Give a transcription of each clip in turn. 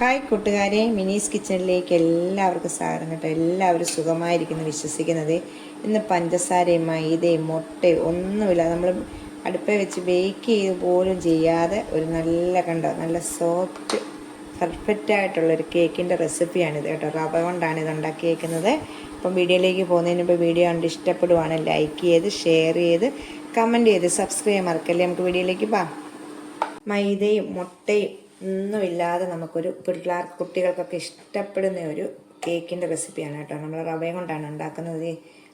Hi കൂട്ടുകാരെ, മിനീസ് കിച്ചണിലേക്ക് എല്ലാവർക്കും സ്വാഗതം കേട്ടോ. എല്ലാവരും സുഖമായിരിക്കുന്നു വിശ്വസിക്കുന്നത്. ഇന്ന് പഞ്ചസാരയും മൈദയും മുട്ടയും ഒന്നുമില്ല, നമ്മൾ അടുപ്പിൽ വെച്ച് ബേക്ക് ചെയ്ത് പോലും ചെയ്യാതെ ഒരു നല്ല സോഫ്റ്റ് പെർഫെക്റ്റ് ആയിട്ടുള്ളൊരു കേക്കിൻ്റെ റെസിപ്പിയാണിത് കേട്ടോ. റവ കൊണ്ടാണ് ഇത് ഉണ്ടാക്കിയേക്കുന്നത്. അപ്പം വീഡിയോയിലേക്ക് പോകുന്നതിന് മുമ്പ് വീഡിയോ കണ്ട് ഇഷ്ടപ്പെടുവാണ് ലൈക്ക് ചെയ്ത് ഷെയർ ചെയ്ത് കമൻറ്റ് ചെയ്ത് സബ്സ്ക്രൈബ് ചെയ്യാൻ മറക്കല്ലേ. നമുക്ക് വീഡിയോയിലേക്ക് പോകാം. മൈദയും മുട്ടയും ഒന്നുമില്ലാതെ നമുക്കൊരു കുട്ടികൾക്കൊക്കെ ഇഷ്ടപ്പെടുന്ന ഒരു കേക്കിൻ്റെ റെസിപ്പിയാണ് കേട്ടോ. നമ്മൾ റവയും കൊണ്ടാണ് ഉണ്ടാക്കുന്നത്.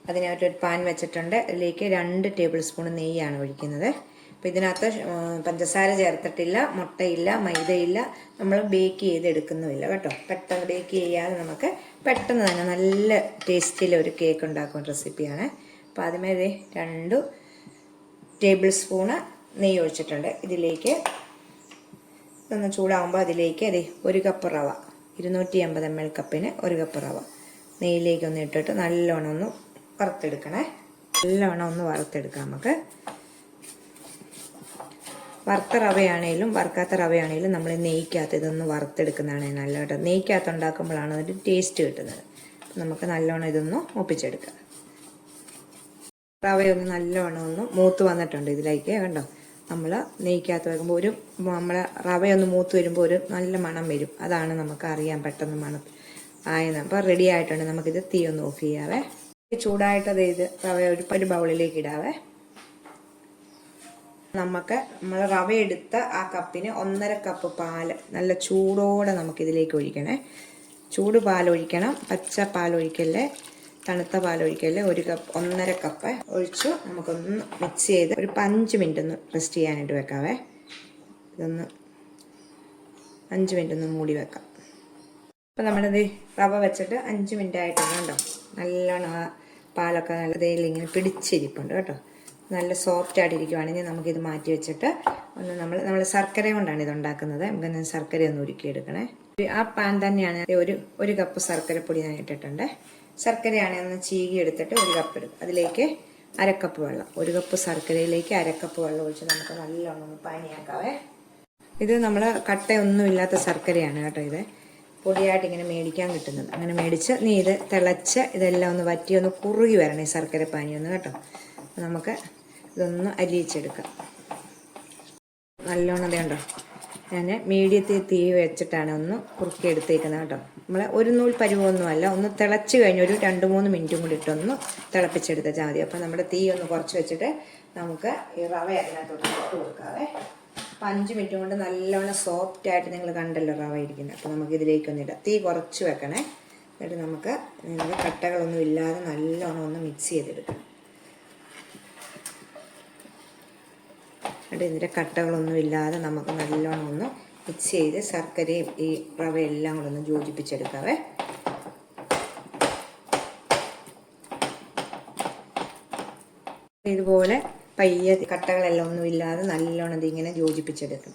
അതിനായിട്ടൊരു പാൻ വെച്ചിട്ടുണ്ട്. അതിലേക്ക് 2 ടേബിൾ സ്പൂൺ നെയ്യാണ് ഒഴിക്കുന്നത്. അപ്പോൾ ഇതിനകത്ത് പഞ്ചസാര ചേർത്തിട്ടില്ല, മുട്ടയില്ല, മൈദയില്ല. നമ്മൾ ബേക്ക് ചെയ്തെടുക്കുന്നുമില്ല കേട്ടോ. പെട്ടെന്ന് ബേക്ക് ചെയ്യാതെ നമുക്ക് പെട്ടെന്ന് തന്നെ നല്ല ടേസ്റ്റിലൊരു കേക്ക് ഉണ്ടാക്കുന്ന റെസിപ്പിയാണ്. അപ്പോൾ ആദ്യമേ 2 ടേബിൾ സ്പൂണ് നെയ്യ് ഒഴിച്ചിട്ടുണ്ട്. ഇതിലേക്ക് ഒന്ന് ചൂടാകുമ്പോൾ അതിലേക്ക് 1 കപ്പ് റവ, 250 ml കപ്പിന് 1 കപ്പ് റവ നെയ്യിലേക്ക് ഒന്ന് ഇട്ടിട്ട് നല്ലോണം ഒന്ന് വറുത്തെടുക്കണേ. നല്ലോണം ഒന്ന് വറുത്തെടുക്കാം. നമുക്ക് വറുത്ത റവയാണേലും വറുക്കാത്ത റവയാണേലും നമ്മൾ നെയ്ക്കകത്ത് ഇതൊന്ന് വറുത്തെടുക്കുന്നതാണ് നല്ല കേട്ടോ. നെയ്ക്കകത്ത് ഉണ്ടാക്കുമ്പോഴാണ് ഒരു ടേസ്റ്റ് കിട്ടുന്നത്. നമുക്ക് നല്ലോണം ഇതൊന്ന് ഒപ്പിച്ചെടുക്കാം. റവയൊന്ന് നല്ലോണം ഒന്ന് മൂത്ത് വന്നിട്ടുണ്ട്. ഇതിലേക്ക് കണ്ടോ, നമ്മൾ നെയ്ക്കകത്ത് വയ്ക്കുമ്പോൾ നമ്മളെ റവയൊന്ന് മൂത്ത് വരുമ്പോൾ ഒരു നല്ല മണം വരും. അതാണ് നമുക്ക് അറിയാൻ പെട്ടെന്ന് മണം ആയെന്ന്. അപ്പോൾ റെഡി ആയിട്ടുണ്ട്. നമുക്കിത് തീ ഒന്ന് ഓഫ് ചെയ്യാവേ. ചൂടായിട്ടത് ഇത് റവ ഒരു ബൗളിലേക്ക് ഇടാവേ. നമ്മൾ റവ എടുത്ത ആ കപ്പിന് 1.5 കപ്പ് പാല് നല്ല ചൂടോടെ നമുക്കിതിലേക്ക് ഒഴിക്കണേ. ചൂട് പാലൊഴിക്കണം, പച്ച പാലൊഴിക്കല്ലേ, തണുത്ത പാലൊഴിക്കല്ലേ. 1.5 കപ്പ് ഒഴിച്ചു നമുക്കൊന്ന് മിക്സ് ചെയ്ത് ഒരു 5 മിനിറ്റ് ഒന്ന് റെസ്റ്റ് ചെയ്യാനായിട്ട് വെക്കാവേ. ഇതൊന്ന് 5 മിനിറ്റ് ഒന്ന് മൂടി വെക്കാം. അപ്പോൾ നമ്മളിത് റവ വെച്ചിട്ട് 5 മിനിറ്റ് ആയിട്ടുണ്ട് കേട്ടോ. നല്ലോണം ആ പാലൊക്കെ നല്ല തേയില ഇങ്ങനെ പിടിച്ചിരിപ്പുണ്ട് കേട്ടോ. നല്ല സോഫ്റ്റ് ആയിട്ടിരിക്കുവാണെങ്കിൽ നമുക്കിത് മാറ്റി വെച്ചിട്ട് ഒന്ന് നമ്മൾ ശർക്കര കൊണ്ടാണ് ഇത് ഉണ്ടാക്കുന്നത്. നമുക്കൊന്ന് ശർക്കര ഒന്ന് ഉരുക്കിയെടുക്കണേ. ആ പാൻ തന്നെയാണ് ഒരു കപ്പ് ശർക്കരപ്പൊടി ഞാൻ ഇട്ടിട്ടുണ്ട്. ശർക്കരയാണെങ്കിൽ ഒന്ന് ചീകി എടുത്തിട്ട് 1 കപ്പ് എടുക്കും. അതിലേക്ക് 1/2 കപ്പ് വെള്ളം, 1 കപ്പ് ശർക്കരയിലേക്ക് 1/2 കപ്പ് വെള്ളം ഒഴിച്ച് നമുക്ക് നല്ലോണം ഒന്ന് പാനിയാക്കാവേ. ഇത് നമ്മൾ കട്ടയൊന്നുമില്ലാത്ത ശർക്കരയാണ് കേട്ടോ. ഇത് പൊടിയായിട്ട് ഇങ്ങനെ മേടിക്കാൻ കിട്ടുന്നത്. അങ്ങനെ മേടിച്ച് ഇത് തിളച്ച് ഇതെല്ലാം ഒന്ന് വറ്റി ഒന്ന് കുറുകി വരണം ഈ ശർക്കര പാനി ഒന്ന് കേട്ടോ. നമുക്ക് ഇതൊന്ന് അലിയിച്ചെടുക്കാം. നല്ലോണം അതുണ്ടോ, ഞാൻ മീഡിയത്തിൽ തീ വെച്ചിട്ടാണ് ഒന്ന് കുറുക്കി എടുത്തേക്കുന്നത് കേട്ടോ. നമ്മളെ ഒരു നൂൽ പരുവൊന്നുമല്ല, ഒന്ന് തിളച്ച് കഴിഞ്ഞ് ഒരു 2-3 മിനിറ്റും കൂടി ഇട്ടൊന്ന് തിളപ്പിച്ചെടുത്താൽ മതി. അപ്പം നമ്മുടെ തീ ഒന്ന് കുറച്ച് വെച്ചിട്ട് നമുക്ക് ഈ റവ അതിനകത്തോട്ട് ഇട്ട് കൊടുക്കാവേ. 5 മിനിറ്റ് കൊണ്ട് നല്ലോണം സോഫ്റ്റ് ആയിട്ട് നിങ്ങൾ കണ്ടല്ലോ റവ ഇരിക്കുന്നത്. അപ്പോൾ നമുക്ക് ഇതിലേക്കൊന്ന് ഇടാം. തീ കുറച്ച് വെക്കണേ. എന്നിട്ട് നമുക്ക് കട്ടകളൊന്നും ഇല്ലാതെ നല്ലോണം ഒന്ന് മിക്സ് ചെയ്തെടുക്കണം. എന്നിട്ട് ഇതിൻ്റെ കട്ടകളൊന്നും ഇല്ലാതെ നമുക്ക് നല്ലോണം ഒന്ന് മിക്സ് ചെയ്ത് ശർക്കരയും ഈ റവയെല്ലാം കൂടെ ഒന്ന് യോജിപ്പിച്ചെടുക്കാവേ. ഇതുപോലെ പയ്യെ കട്ടകളെല്ലാം ഒന്നും ഇല്ലാതെ നല്ലോണം ഇതിങ്ങനെ യോജിപ്പിച്ചെടുക്കും.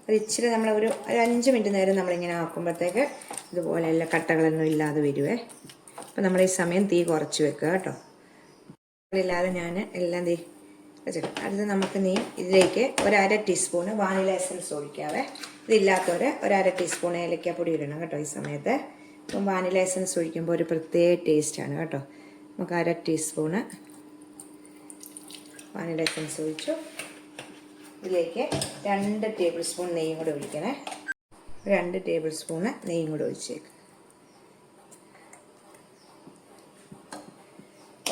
അത് ഇച്ചിരി നമ്മൾ ഒരു 5 മിനിറ്റ് നേരം നമ്മളിങ്ങനെ ആക്കുമ്പോഴത്തേക്ക് ഇതുപോലെ എല്ലാ കട്ടകളൊന്നും ഇല്ലാതെ വരുവേ. അപ്പം നമ്മൾ ഈ സമയം തീ കുറച്ച് വെക്കുക കേട്ടോ. ഇല്ലാതെ ഞാൻ എല്ലാം വെച്ചിട്ട് അടുത്ത് നമുക്ക് ഇതിലേക്ക് 1/2 ടീസ്പൂണ് വാനില എസൻസ് ഒഴിക്കാവേ. ഇതില്ലാത്തവർ 1/2 ടീസ്പൂൺ ഏലക്കാപ്പൊടി ഇടണം കേട്ടോ ഈ സമയത്ത്. അപ്പം വാനില എസൻസ് ഒഴിക്കുമ്പോൾ ഒരു പ്രത്യേക ടേസ്റ്റാണ് കേട്ടോ. നമുക്ക് 1/2 ടീസ്പൂണ് വാനില എസൻസ് ഒഴിച്ചു. ഇതിലേക്ക് 2 ടേബിൾ സ്പൂൺ നെയ്യും കൂടെ ഒഴിക്കണേ. 2 ടേബിൾ സ്പൂണ് നെയ്യും കൂടെ ഒഴിച്ചേക്ക്.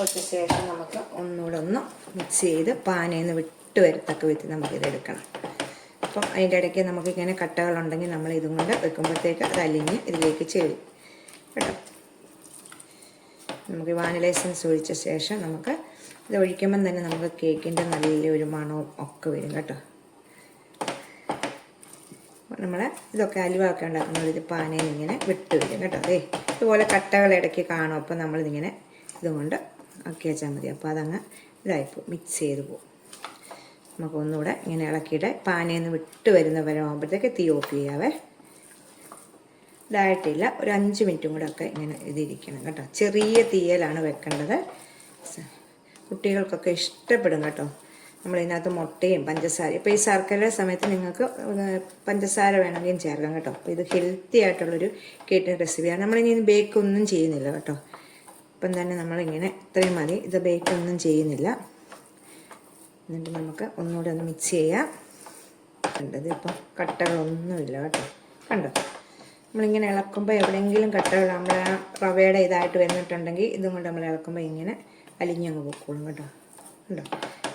ഒഴിച്ച ശേഷം നമുക്ക് ഒന്നുകൂടെ ഒന്ന് മിക്സ് ചെയ്ത് പാനയിൽ നിന്ന് വിട്ട് വരത്തക്ക വിധത്തിൽ നമുക്കിത് എടുക്കണം. അപ്പം അതിൻ്റെ ഇടയ്ക്ക് നമുക്കിങ്ങനെ കട്ടകളുണ്ടെങ്കിൽ നമ്മൾ ഇതും കൊണ്ട് വെക്കുമ്പോഴത്തേക്ക് അത് അലിഞ്ഞ് ഇതിലേക്ക് ചേരും കേട്ടോ. നമുക്ക് വാനില എസൻസ് ഒഴിച്ച ശേഷം നമുക്ക് ഇത് ഒഴിക്കുമ്പം തന്നെ നമുക്ക് കേക്കിൻ്റെ നല്ലൊരു മണവും ഒക്കെ വരും കേട്ടോ. നമ്മൾ ഇതൊക്കെ അലുവൊക്കെ ഉണ്ടാക്കുന്നത് ഇത് പാനയിൽ നിന്ന് ഇങ്ങനെ വിട്ട് വരും കേട്ടോ. ഇതുപോലെ കട്ടകൾ ഇടയ്ക്ക് കാണും. അപ്പം നമ്മളിതിങ്ങനെ ഇതുകൊണ്ട് ആക്കി വെച്ചാൽ മതി. അപ്പോൾ അതങ്ങ് ഇതായിപ്പോൾ മിക്സ് ചെയ്ത് പോകും. നമുക്ക് ഒന്നുകൂടെ ഇങ്ങനെ ഇളക്കിയിട്ട് പാനയിൽ നിന്ന് വിട്ട് വരുന്ന വരെ ആകുമ്പോഴത്തേക്ക് തീ ഓഫ് ചെയ്യാവേ. ഇതായിട്ടില്ല, ഒരു 5 മിനിറ്റും കൂടെ ഒക്കെ ഇങ്ങനെ ഇതിരിക്കണം കേട്ടോ. ചെറിയ തീയലാണ് വെക്കേണ്ടത്. കുട്ടികൾക്കൊക്കെ ഇഷ്ടപ്പെടും കേട്ടോ. നമ്മളിതിനകത്ത് മുട്ടയും പഞ്ചസാരയും, ഇപ്പോൾ ഈ ശർക്കരയുടെ സമയത്ത് നിങ്ങൾക്ക് പഞ്ചസാര വേണമെങ്കിലും ചേർക്കാം കേട്ടോ. അപ്പോൾ ഇത് ഹെൽത്തി ആയിട്ടുള്ളൊരു കേക്കിൻ്റെ റെസിപ്പിയാണ്. നമ്മളിനി ബേക്കൊന്നും ചെയ്യുന്നില്ല കേട്ടോ. ഇപ്പം തന്നെ നമ്മളിങ്ങനെ ഇത്രയും മതി, ഇത് ബേക്കൊന്നും ചെയ്യുന്നില്ല. എന്നിട്ട് നമുക്ക് ഒന്നുകൂടെ ഒന്ന് മിക്സ് ചെയ്യാം. കണ്ടത് ഇപ്പം കട്ടകളൊന്നുമില്ല കേട്ടോ. കണ്ടോ, നമ്മളിങ്ങനെ ഇളക്കുമ്പോൾ എവിടെയെങ്കിലും കട്ടകൾ നമ്മുടെ റവയുടെ ഇതായിട്ട് വന്നിട്ടുണ്ടെങ്കിൽ ഇതും കൊണ്ട് നമ്മൾ ഇളക്കുമ്പോൾ ഇങ്ങനെ അലിഞ്ഞങ്ങ് പൊക്കോളും കേട്ടോ. ഉണ്ടോ,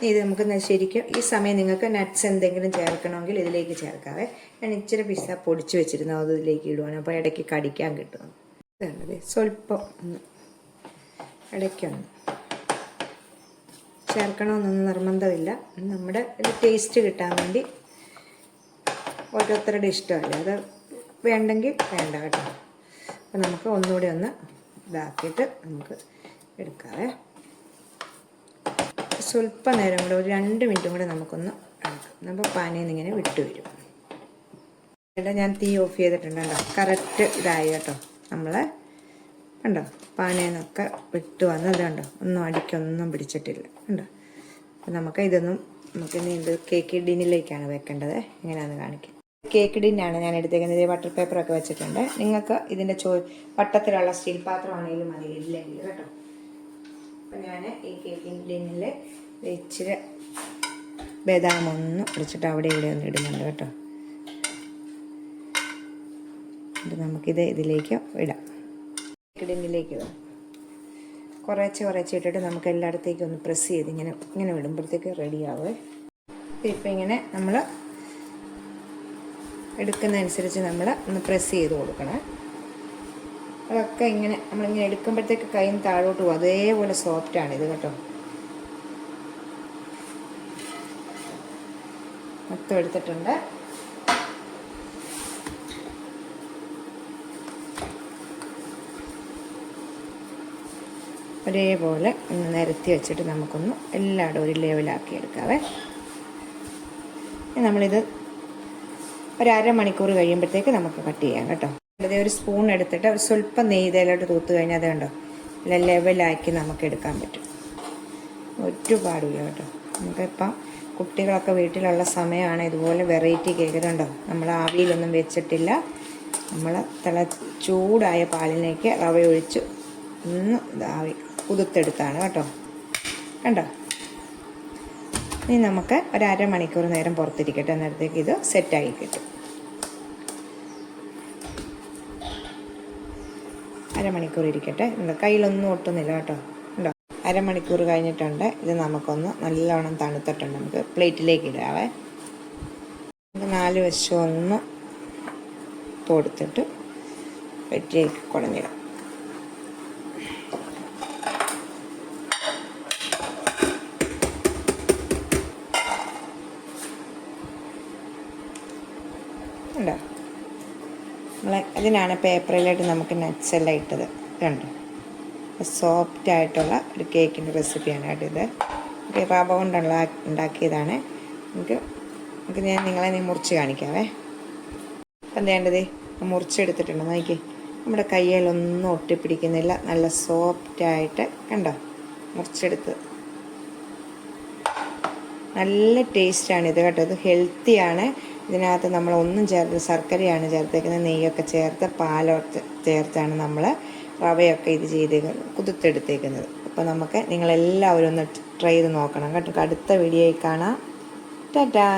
ഇത് നമുക്ക് ശരിക്കും ഈ സമയം നിങ്ങൾക്ക് നട്ട്സ് എന്തെങ്കിലും ചേർക്കണമെങ്കിൽ ഇതിലേക്ക് ചേർക്കാവേ. ഞാൻ ഇച്ചിരി പിസ്സ പൊടിച്ച് വെച്ചിരുന്നു, അത് ഇതിലേക്ക് ഇടുവാണ്. അപ്പോൾ ഇടയ്ക്ക് കടിക്കാൻ കിട്ടും. ഇതുണ്ടത് സ്വല്പം ഒന്ന് ഇടയ്ക്കൊന്ന് ചേർക്കണമെന്നൊന്നും നിർബന്ധമില്ല. നമ്മുടെ ഒരു ടേസ്റ്റ് കിട്ടാൻ വേണ്ടി ഓരോരുത്തരുടെ ഇഷ്ടമല്ലേ, അത് വേണ്ടെങ്കിൽ വേണ്ട കേട്ടോ. അപ്പോൾ നമുക്ക് ഒന്നുകൂടി ഒന്ന് ഇതാക്കിയിട്ട് നമുക്ക് എടുക്കാവേ. സ്വല്പം നേരം കൂടെ ഒരു 2 മിനിറ്റും കൂടെ നമുക്കൊന്ന് ഇളക്കാം. അപ്പോൾ പാനയിൽ നിന്ന് ഇങ്ങനെ വിട്ടു വരും. ഇവിടെ ഞാൻ തീ ഓഫ് ചെയ്തിട്ടുണ്ട് കേട്ടോ. കറക്റ്റ് ഇതായി കേട്ടോ. നമ്മൾ കണ്ടോ, പാനയിൽ നിന്നൊക്കെ വിട്ട് വന്നത് കണ്ടോ, ഒന്നും അടിക്കൊന്നും പിടിച്ചിട്ടില്ല കണ്ടോ. അപ്പോൾ നമുക്കിനി ഇത് കേക്ക് ടിന്നിലേക്കാണ് വെക്കേണ്ടത്. എങ്ങനെയാണെന്ന് കാണിക്കാം. കേക്ക് ടിന്നാണ് ഞാൻ എടുത്തേക്കുന്നത്. ബട്ടർ പേപ്പറൊക്കെ വെച്ചിട്ടുണ്ട്. നിങ്ങൾക്ക് ഇതിൻ്റെ വട്ടത്തിലുള്ള സ്റ്റീൽ പാത്രമാണെങ്കിലും മതി, ഇല്ലെങ്കിൽ കേട്ടോ. അപ്പം ഞാൻ ഈ കേക്ക് ടിന്നിൽ ഇച്ചിരി ബദാം ഒന്ന് ഒഴിച്ചിട്ട് അവിടെ ഇവിടെ ഒന്ന് ഇടുന്നുണ്ട് കേട്ടോ. എന്നിട്ട് നമുക്കിത് ഇതിലേക്ക് ഇടാം. കേക്ക് ടിന്നിലേക്ക് ഇടാം. കുറേശ്ശെ ഇട്ടിട്ട് നമുക്ക് എല്ലായിടത്തേക്കും ഒന്ന് പ്രസ് ചെയ്ത് ഇങ്ങനെ വിടുമ്പോഴത്തേക്ക് റെഡിയാവേ. ഇപ്പം ഇങ്ങനെ നമ്മൾ എടുക്കുന്നതനുസരിച്ച് നമ്മൾ ഒന്ന് പ്രസ് ചെയ്ത് കൊടുക്കണം. അതൊക്കെ നമ്മളിങ്ങനെ എടുക്കുമ്പോഴത്തേക്ക് കൈയും താഴോട്ട് പോകും. അതേപോലെ സോഫ്റ്റാണ് ഇത് കേട്ടോ. മൊത്തം എടുത്തിട്ടുണ്ട്. ഒരേപോലെ ഒന്ന് നിരത്തി വെച്ചിട്ട് നമുക്കൊന്ന് എല്ലായിടും ഒരു ലെവലാക്കി എടുക്കാവേ. നമ്മളിത് ഒരു അരമണിക്കൂർ കഴിയുമ്പോഴത്തേക്ക് നമുക്ക് കട്ട് ചെയ്യാം കേട്ടോ. അതായത് ഒരു സ്പൂൺ എടുത്തിട്ട് സ്വല്പം നെയ്തയിലോട്ട് തൂത്ത് കഴിഞ്ഞാൽ അത് കണ്ടോ നല്ല ലെവലാക്കി നമുക്ക് എടുക്കാൻ പറ്റും. ഒരുപാടില്ല കേട്ടോ. നമുക്കിപ്പം കുട്ടികളൊക്കെ വീട്ടിലുള്ള സമയമാണ് ഇതുപോലെ വെറൈറ്റി കേക്ക് കണ്ടോ. നമ്മൾ ആവിയിലൊന്നും വെച്ചിട്ടില്ല. നമ്മൾ ചൂടായ പാലിലേക്ക് റവ ഒഴിച്ച് ഒന്ന് ആവി കുതിർത്തെടുത്താണ് കേട്ടോ. കണ്ടോ, ഇനി നമുക്ക് ഒരു അരമണിക്കൂർ നേരം പുറത്തിരിക്കട്ടെ. അന്നേരത്തേക്ക് ഇത് സെറ്റാക്കി കിട്ടും. അരമണിക്കൂർ ഇരിക്കട്ടെ. കയ്യിലൊന്നും ഒട്ടുന്നില്ല കേട്ടോ. ഉണ്ടോ, അരമണിക്കൂർ കഴിഞ്ഞിട്ടുണ്ട്. ഇത് നമുക്കൊന്ന് നല്ലോണം തണുത്തിട്ടുണ്ട്. നമുക്ക് പ്ലേറ്റിലേക്ക് ഇടാവേ. നമുക്ക് 4 വശം ഒന്ന് കൊടുത്തിട്ട് പ്ലേറ്റിലേക്ക് കുടഞ്ഞിടാം. ഉണ്ടോ, അതിനാണ് പേപ്പറിലായിട്ട് നമുക്ക് നട്ട്സ് എല്ലാം ഇട്ടത് കണ്ടോ. സോഫ്റ്റായിട്ടുള്ള ഒരു കേക്കിൻ്റെ റെസിപ്പിയാണ് കേട്ടോ ഇത്. റവ കൊണ്ടുള്ള ഉണ്ടാക്കിയതാണ്. ഞാൻ നിങ്ങളെ മുറിച്ച് കാണിക്കാവേ. അപ്പം വേണ്ടത് മുറിച്ചെടുത്തിട്ടുണ്ട്. നോക്കി, നമ്മുടെ കയ്യിലൊന്നും ഒട്ടിപ്പിടിക്കുന്നില്ല. നല്ല സോഫ്റ്റായിട്ട് കണ്ടോ മുറിച്ചെടുത്ത്. നല്ല ടേസ്റ്റാണ് ഇത് കേട്ടോ. ഇത് ഹെൽത്തിയാണ്. ഇതിനകത്ത് നമ്മളൊന്നും ശർക്കരയാണ് ചേർത്തേക്കുന്നത്, നെയ്യൊക്കെ ചേർത്ത് പാലൊക്കെ ചേർത്താണ് നമ്മൾ റവയൊക്കെ ഇത് കുതിർത്തെടുത്തേക്കുന്നത്. അപ്പോൾ നിങ്ങളെല്ലാവരും ഒന്ന് ട്രൈ ചെയ്ത് നോക്കണം കേട്ടോ. അടുത്ത വീഡിയോയിൽ കാണാം. ടാറ്റാ.